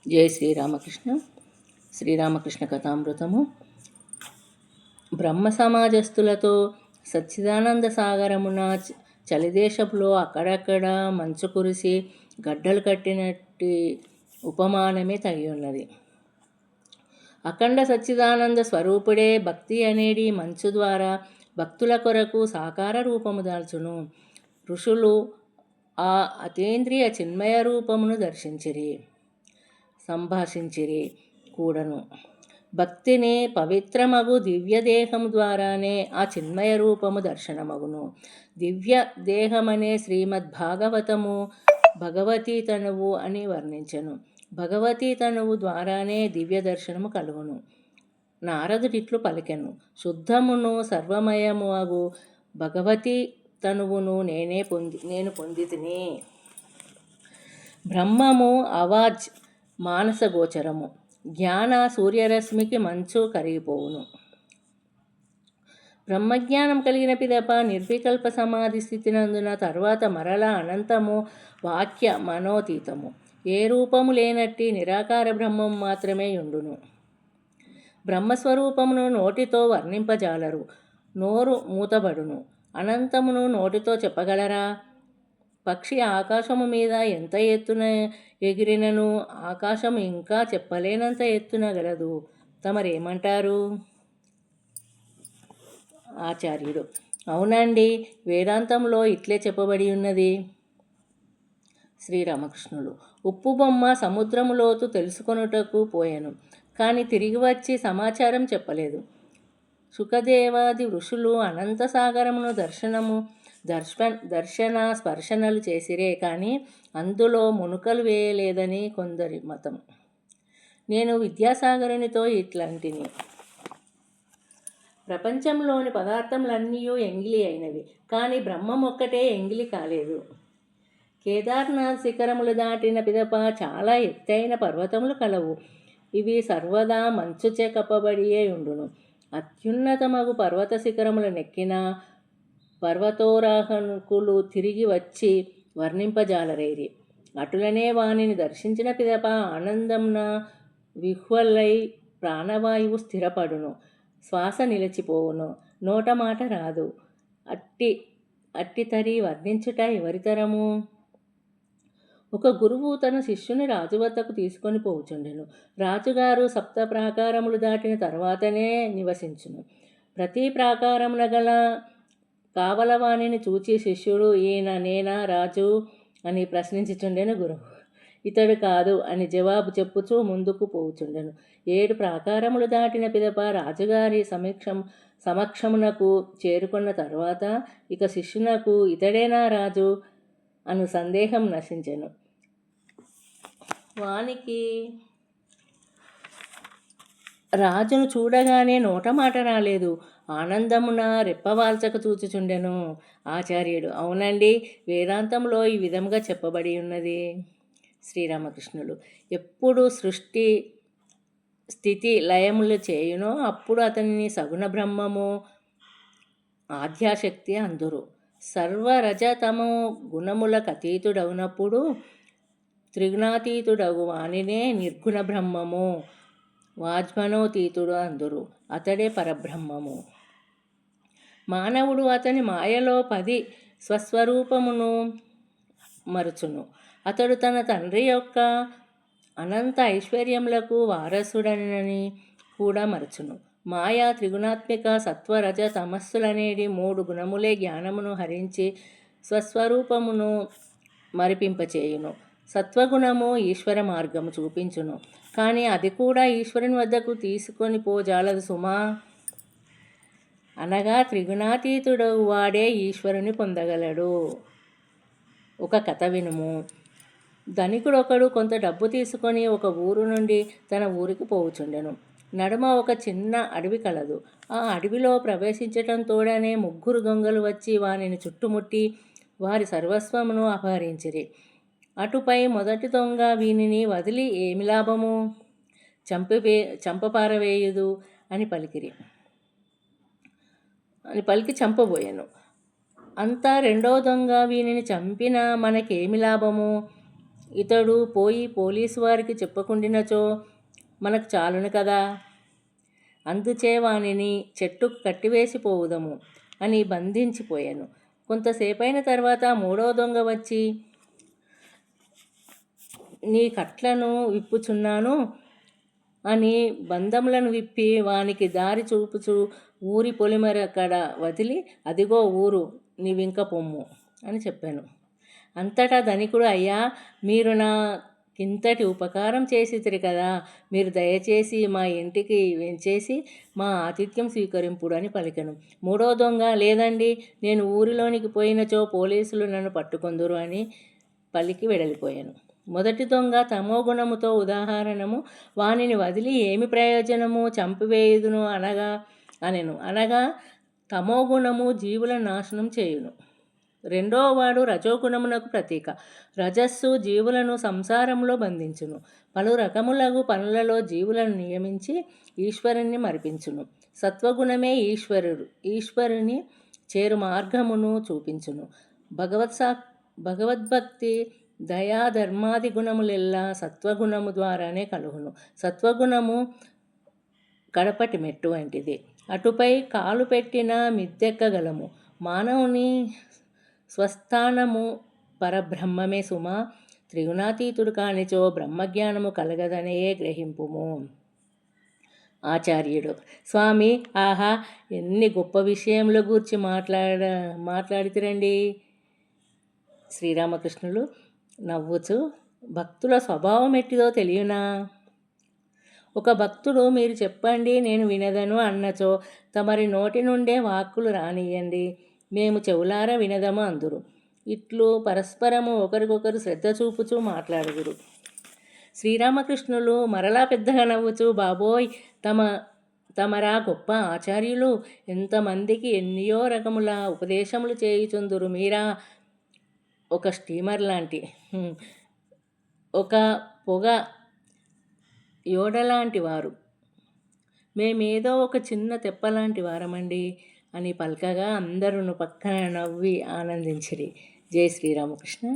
జై శ్రీరామకృష్ణ. శ్రీరామకృష్ణ కథామృతము. బ్రహ్మ సమాజస్థులతో సచ్చిదానంద సాగరమున చలిదేశంలో అక్కడక్కడ మంచు కురిసి గడ్డలు కట్టినట్టి ఉపమానమే తగి ఉన్నది. అఖండ సచ్చిదానంద స్వరూపుడే భక్తి అనేది మంచు ద్వారా భక్తుల కొరకు సాకార రూపము దాల్చును. ఋషులు ఆ అతీంద్రియ చిన్మయ రూపమును సంభాషించిరి కూడను. భక్తిని పవిత్రమగు దివ్యదేహం ద్వారానే ఆ చిన్మయ రూపము దర్శనమగును. దివ్య దేహమనే శ్రీమద్భాగవతము భగవతీ తనువు అని వర్ణించెను. భగవతీ తనువు ద్వారానే దివ్య దర్శనము కలుగును. నారదుడిట్లు పలికెను: శుద్ధమును సర్వమయము అగు భగవతీ తనువును నేను పొందితిని. బ్రహ్మము అవాజ్ మానస గోచరము. జ్ఞాన సూర్యరశ్మికి మంచు కరిగిపోవును. బ్రహ్మజ్ఞానం కలిగిన పిదప నిర్వికల్ప సమాధి స్థితి నందున తర్వాత మరలా అనంతము వాక్య మనోతీతము. ఏ రూపము లేనట్టి నిరాకార బ్రహ్మము మాత్రమే ఉండును. బ్రహ్మస్వరూపమును నోటితో వర్ణింపజాలరు, నోరు మూతబడును. అనంతమును నోటితో చెప్పగలరా? పక్షి ఆకాశము మీద ఎంత ఎత్తున ఎగిరినను ఆకాశము ఇంకా చెప్పలేనంత ఎత్తున గలదు. తమరేమంటారు? ఆచార్యుడు: అవునండి, వేదాంతంలో ఇట్లే చెప్పబడి ఉన్నది. శ్రీరామకృష్ణులు: ఉప్పు బొమ్మ సముద్రము లోతు తెలుసుకొనుటకు పోయెను, కానీ తిరిగి వచ్చి సమాచారం చెప్పలేదు. సుఖదేవాది ఋషులు అనంత సాగరమును దర్శన స్పర్శనలు చేసిరే, కానీ అందులో మునుకలు వేయలేదని కొందరి మతం. నేను విద్యాసాగరునితో ఇట్లాంటిని. ప్రపంచంలోని పదార్థములన్నీ ఎంగిలి అయినవి, కానీ బ్రహ్మం ఒక్కటే ఎంగిలి కాలేదు. కేదార్నాథ్ శిఖరములు దాటిన పిదప చాలా ఎత్తైన పర్వతములు కలవు. ఇవి సర్వదా మంచుచే కప్పబడియే ఉండును. అత్యున్నతమగు పర్వత శిఖరములు నెక్కిన పర్వతోరాహకులు తిరిగి వచ్చి వర్ణింపజాలరేరి. అటులనే వానిని దర్శించిన పిదప ఆనందంన విహ్వలై ప్రాణవాయువు స్థిరపడును, శ్వాస నిలిచిపోవును, నోట మాట రాదు. అట్టి తరి వర్ణించుట ఎవరితరము? ఒక గురువు తన శిష్యుని రాజు వద్దకు తీసుకొని పోవుచుండెను. రాజుగారు సప్త ప్రాకారములు దాటిన తర్వాతనే నివసించును. ప్రతి ప్రాకారమున గల కావలవాణిని చూచి శిష్యుడు, ఈయన నేనా రాజు అని ప్రశ్నించుచుండెను. గురువు ఇతడు కాదు అని జవాబు చెప్పుచూ ముందుకు పోవుచుండెను. 7 ప్రాకారములు దాటిన పిదప రాజుగారి సమక్షమునకు చేరుకున్న తర్వాత ఇక శిష్యునకు ఇతడేనా రాజు అను సందేహం నశించెను. వానికి రాజును చూడగానే నోటమాట రాలేదు, ఆనందమున రెప్పవాల్చక చూచుచుండెను. ఆచార్యుడు: అవునండి, వేదాంతంలో ఈ విధముగా చెప్పబడి ఉన్నది. శ్రీరామకృష్ణులు: ఎప్పుడు సృష్టి స్థితి లయములు చేయునో అప్పుడు అతనిని సగుణ బ్రహ్మము, ఆద్యాశక్తి అందురు. సర్వరజతమో గుణములకు అతీతుడవునప్పుడు త్రిగుణాతీతుడగు వానినే నిర్గుణ బ్రహ్మము, వాజ్మనోతీతుడు అందురు. అతడే పరబ్రహ్మము. మానవుడు అతని మాయలో 10 స్వస్వరూపమును మరుచును. అతడు తన తండ్రి యొక్క అనంత ఐశ్వర్యములకు వారసుడనని కూడా మరచును. మాయా త్రిగుణాత్మిక సత్వరజ తమస్సులనేది 3 గుణములే జ్ఞానమును హరించి స్వస్వరూపమును మరిపింపచేయును. సత్వగుణము ఈశ్వర మార్గము చూపించును, కానీ అది కూడా ఈశ్వరుని వద్దకు తీసుకొని పోజాలదు సుమా. అనగా త్రిగుణాతీతుడు వాడే ఈశ్వరుని పొందగలడు. ఒక కథ వినుము. ధనికుడొకడు కొంత డబ్బు తీసుకొని ఒక ఊరు నుండి తన ఊరికి పోవుచుండెను. నడుమ ఒక చిన్న అడవి కలదు. ఆ అడవిలో ప్రవేశించటం తోడనే 3 దొంగలు వచ్చి వానిని చుట్టుముట్టి వారి సర్వస్వమును అపహరించిరి. అటుపై మొదటి దొంగ, వీనిని వదిలి ఏమి లాభము, చంపపారవేయుదు అని పలికి చంపబోయెను. అంతా రెండో దొంగ, వీనిని చంపినా మనకేమి లాభము, ఇతడు పోయి పోలీసు వారికి చెప్పకుండినచో మనకు చాలును కదా. అందుచే వానిని చెట్టుకు కట్టివేసి పోవుదము అని బంధించిపోయాను. కొంతసేపైన తర్వాత మూడో దొంగ వచ్చి, నీ కట్లను విప్పుచున్నాను అని బంధములను విప్పి వానికి దారి చూపుచు ఊరి పొలిమరకడ వదిలి, అదిగో ఊరు, నీవింక పొమ్ము అని చెప్పాను. అంతటా ధనికుడు, అయ్యా, మీరు నాకింతటి ఉపకారం చేసితిరి కదా, మీరు దయచేసి మా ఇంటికి వెంచేసి మా ఆతిథ్యం స్వీకరింపుడు అని పలికెను. మూడో దొంగ, లేదండి, నేను ఊరిలోనికి పోయినచో పోలీసులు నన్ను పట్టుకొందురు అని పలికి వెడలిపోయాను. మొదటి దొంగ తమోగుణముతో ఉదాహరణము, వానిని వదిలి ఏమి ప్రయోజనము, చంపివేయుదును అనగా తమోగుణము జీవులను నాశనం చేయును. రెండోవాడు రజోగుణమునకు ప్రతీక. రజస్సు జీవులను సంసారంలో బంధించును, పలు రకములగు పనులలో జీవులను నియమించి ఈశ్వరుని మరిపించును. సత్వగుణమే ఈశ్వరుని చేరు మార్గమును చూపించును. భగవద్భక్తి దయా ధర్మాది గుణములెల్లా సత్వగుణము ద్వారానే కలుగును. సత్వగుణము కడపటి మెట్టు వంటిది, అటుపై కాలు పెట్టిన మిద్దెక్కగలము. మానవుని స్వస్థానము పరబ్రహ్మమే సుమా, త్రిగుణాతీతుడు కానిచో బ్రహ్మజ్ఞానము కలగదనయే గ్రహింపుము. ఆచార్యుడు, స్వామి, ఆహా, ఎన్ని గొప్ప విషయముల గూర్చి మాట్లాడితిరండి. శ్రీరామకృష్ణులు నవ్వుచు, భక్తుల స్వభావం ఎట్టిదో తెలియనా? ఒక భక్తుడు మీరు చెప్పండి నేను వినదను అన్నచో తమరి నోటి నుండే వాక్కులు రానియండి, మేము చెవులారా వినదము అందురు. ఇట్లు పరస్పరము ఒకరికొకరు శ్రద్ధ చూపుచూ మాట్లాడుదురు. శ్రీరామకృష్ణులు మరలా పెద్దగా నవ్వుచూ, బాబోయ్, తమరా గొప్ప ఆచార్యులు, ఎంతమందికి ఎన్నియో రకముల ఉపదేశములు చేయుచుందురు. మీరా ఒక స్టీమర్ లాంటి, ఒక పొగ యోడలాంటి వారు, మేమేదో ఒక చిన్న తెప్పలాంటి వారమండి అని పలకగా అందరూ పక్కన నవ్వి ఆనందించిరి. జై శ్రీరామకృష్ణ.